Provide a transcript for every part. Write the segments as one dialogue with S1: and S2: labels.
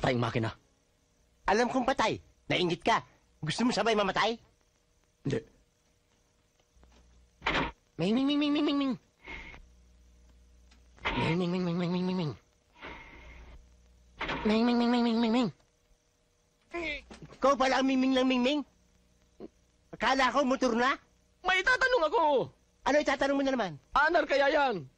S1: Patay ang makina.
S2: Alam kong patay. Nainggit ka. Gusto mo sabay mamatay?
S1: Hindi.
S2: Ming, ming, ming, ming, ming, ming, ming.
S1: Ming, ming, ming, ming, ming, ming, ming, ming.
S2: Ming, ming, ming, ming, ming, ming, ming. Ikaw pala ang mingming ng mingming? Akala ko motor na?
S1: May tatanong ako.
S2: Ano itatanong mo na naman?
S1: Anar kaya yan?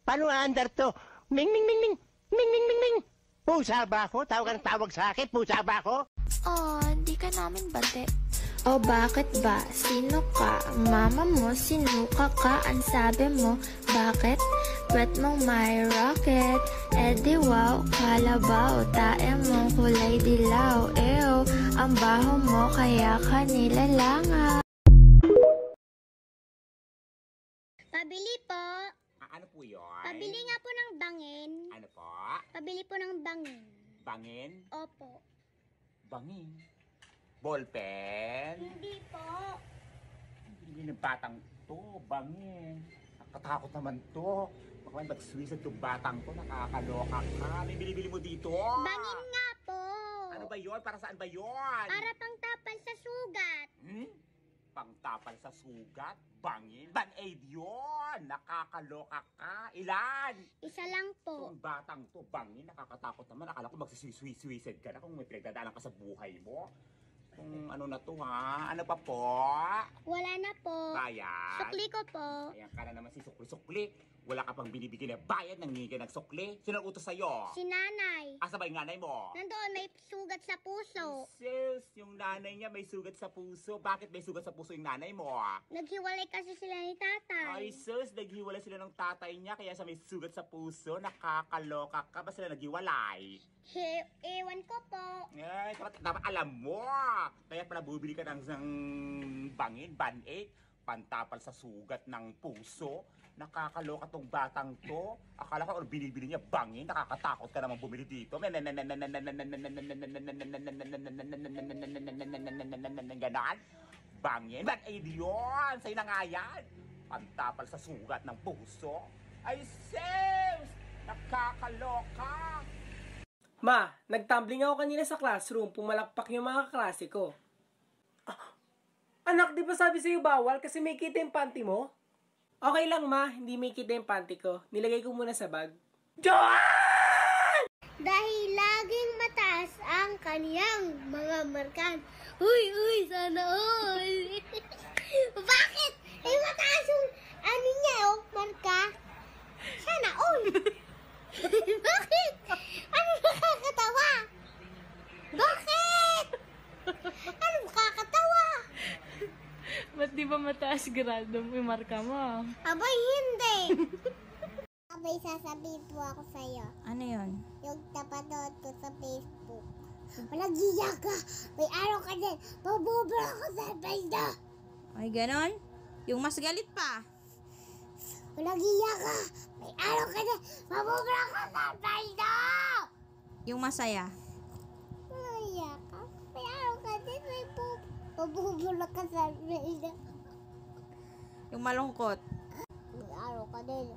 S2: Paano aandar to? Ming, ming, ming, ming. Ming, ming, ming, ming. Pusa ba ako? Tawag ka ng tawag sa akin? Pusa ba ako?
S3: Oh, hindi ka namin bante. O bakit ba? Sino ka? Mama mo, sinuka ka. Ang sabi mo, bakit? Wet mong may rocket. Eh di wow, kalabaw. Tae mong kulay dilaw. Ew, ang baho mo kaya ka nilalanga.
S4: Pabili po.
S5: Ano po yun?
S4: Pabili nga po ng bangin.
S5: Ano po?
S4: Pabili po ng bangin.
S5: Bangin?
S4: Opo.
S5: Bangin? Ballpen?
S4: Hindi po.
S5: Hindi ng batang to, bangin. Nakatakot naman to. Baka may mag-suicide itong batang to, nakakaloka ka. May bili-bili mo dito.
S4: Bangin nga po.
S5: Ano ba yun? Para saan ba yun?
S4: Para pang tapal sa sugat.
S5: Pangtapal sa sugat? Bangin? Band-aid yun! Nakakaloka ka. Ilan?
S4: Isa lang po.
S5: Itong batang to, bangin, nakakatakot naman. Akala ko magsisuicide ka na kung may pinagdadaanan ka sa buhay mo. Kung ano na to ha? Ano pa po?
S4: Wala na po.
S5: Bayad?
S4: Sukli ko po.
S5: Ayan ka na naman si Sukli-Sukli. Wala ka pang binibigyan na bayad, nangingi ka ng sukli. Sino ang utos sa'yo?
S4: Si nanay.
S5: Asa ba yung nanay mo?
S4: Nandoon may sugat sa puso.
S5: Sis, yung nanay niya may sugat sa puso. Bakit may sugat sa puso yung nanay mo?
S4: Naghiwalay kasi sila ni tatay.
S5: Ay sis, naghiwalay sila ng tatay niya kaya siya may sugat sa puso. Nakakaloka ka ba sila naghiwalay?
S4: Ewan ko po.
S5: Ay, dapat alam mo. Kaya pala bumili ka ng bangin, band-aid, pantapal sa sugat ng puso. Nakakaloka tong batang to. Akala ko binibili niya bangin. Nakakatakot ka naman bumili dito. Ganon. Bangin. Band-aid yun. Sa'yo na nga yan. Pantapal sa sugat ng puso. Ay, sis! Nakakaloka.
S6: Ma, nagtumbling ako kanina sa classroom. Pumalakpak yung mga kaklase ko. Anak, di ba sabi sa'yo bawal kasi may kita yung panty mo? Okay lang, ma. Hindi may kita yung panty ko. Nilagay ko muna sa bag. Joan!
S4: Dahil laging mataas ang kaniyang mga markan. Uy, sana all. Bakit? Eh, mataas yung ano niya, marka. Sana all. Bakit? Ano nakakatawa? Bakit? Ano nakakatawa?
S7: Ba't di ba mataas grado yung marka mo?
S4: Abay, hindi. Abay, sasabihin po ako sa'yo.
S3: Ano yun?
S4: Yung tapanood ko sa Facebook. Walang giya ka. May araw ka din. Pabubra ako sa na.
S3: Ay, ganon? Yung mas galit pa.
S4: Walang giya ka. May araw ka din. Pabubra ako sa na.
S3: Yung masaya.
S4: Walang giya ka. May araw ka din. May pabubra ka sa na.
S3: Yung malungkot.
S4: May araw ka din.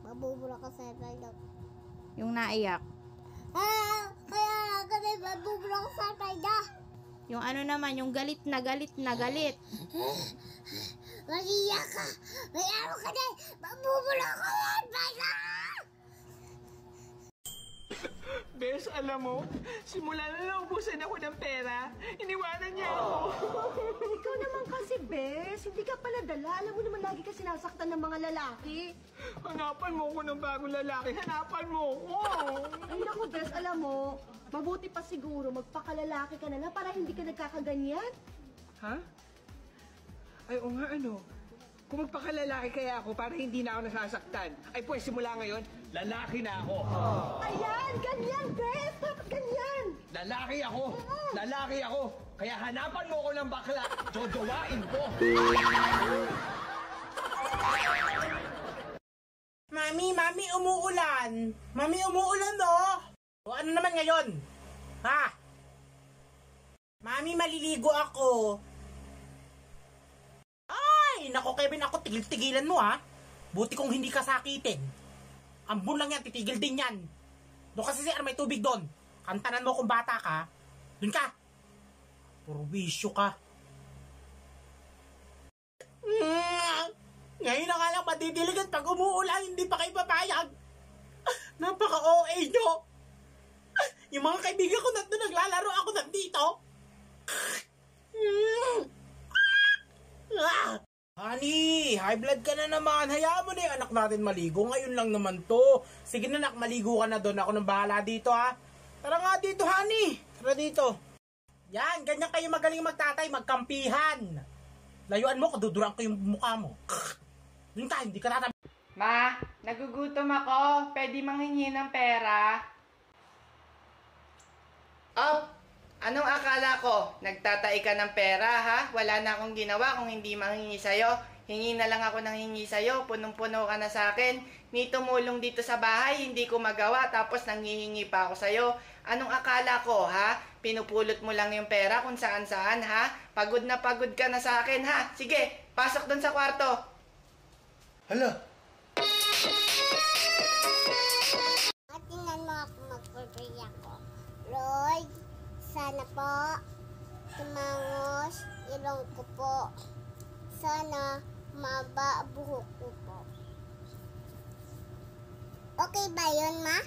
S4: Mabubura ka sa na.
S3: Yung naiyak.
S4: Kaya araw ka din. Mabubura ka sa na.
S3: Yung ano naman, yung galit na galit na galit.
S4: Magiya ka! May araw ka din! Mabubula ka yan! Bala!
S6: Bes, alam mo, simula na naubusan ako ng pera, iniwanan niya ako.
S8: Ikaw naman kasi, Bes. Hindi ka pala dala. Alam mo naman lagi ka sinasaktan ng mga lalaki.
S6: Hanapan mo ko ng bagong lalaki, hanapan mo ko.
S8: Ay naku, Bes, alam mo, mabuti pa siguro magpakalalaki ka na lang para hindi ka nagkakaganyan.
S6: Ha? Ay, o nga ano, kung magpakalalaki kaya ako para hindi na ako nasasaktan, ay pues simula ngayon, lalaki na ako.
S8: Ayan, ganyan, Bes. Dapat ganyan.
S6: Lalaki ako! Lalaki ako! Kaya hanapan mo ko ng bakla, jojowain ko! Mami, umuulan! Mami, umuulan, no? O ano naman ngayon? Ha? Mami, maliligo ako. Ay, nako Kevin, ako tigil-tigilan mo ha. Buti kong hindi ka sakitin. Ambun lang yan, titigil din yan. Doon kasi may tubig doon.
S9: Kantanan mo kung bata ka. Dun ka. Puro bisyo ka. Ngayon na nga lang madidiligan pag umuulan, hindi pa kayo papayag. Napaka-OA nyo. Yung mga kaibigan ko nandun naglalaro, ako nandito. Honey, high blood ka na naman. Hayaan mo na yung anak natin maligo. Ngayon lang naman to. Sige na, nak, maligo ka na doon. Ako nang bahala dito, ha. Tara nga dito, honey. Tara dito. Yan, ganyan kayo magaling magtatay. Magkampihan. Layuan mo, kadudurang ko yung mukha mo. Doon ka, hindi ka tatabi.
S10: Ma, nagugutom ako. Pwede manghingi ng pera? Oh, anong akala ko? Nagtatai ka ng pera, ha? Wala na akong ginawa kung hindi manghingi sa'yo. Hingi na lang ako ng hingi sa'yo. Punong-puno ka na sa akin. Ni tumulong dito sa bahay, hindi ko magawa. Tapos nanghihingi pa ako sa'yo. Anong akala ko, ha? Pinupulot mo lang yung pera kung saan-saan, ha? Pagod na pagod ka na sa akin, ha? Sige, pasok doon sa kwarto.
S9: Hala.
S4: Tingnan mo ako mag-pray ako. Lord, sana po tumangos ilong ko po. Sana maba buhok ko po. Okay ba yun, ma?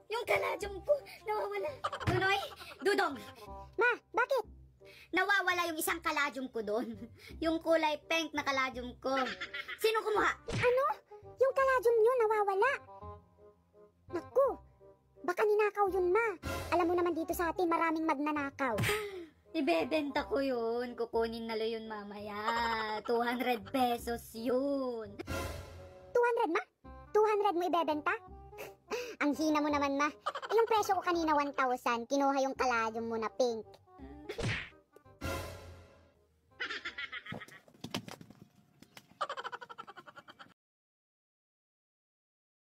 S11: Yung kaladyong ko, nawawala. Nunoy, Dudong.
S4: Ma, bakit?
S11: Nawawala yung isang kaladyong ko doon. Yung kulay pink na kaladyong ko. Sino kumuha?
S4: Ano? Yung kaladyong nyo nawawala. Naku, baka ninakaw yun, ma. Alam mo naman dito sa atin maraming magnanakaw.
S11: Ibebenta ko yun. Kukunin na lo yun mamaya. 200 pesos yun.
S4: 200, ma? 200 mo ibebenta? Ang hina mo naman, ma. Yung presyo ko kanina 1,000. Kinuha yung kaladyong mo na pink.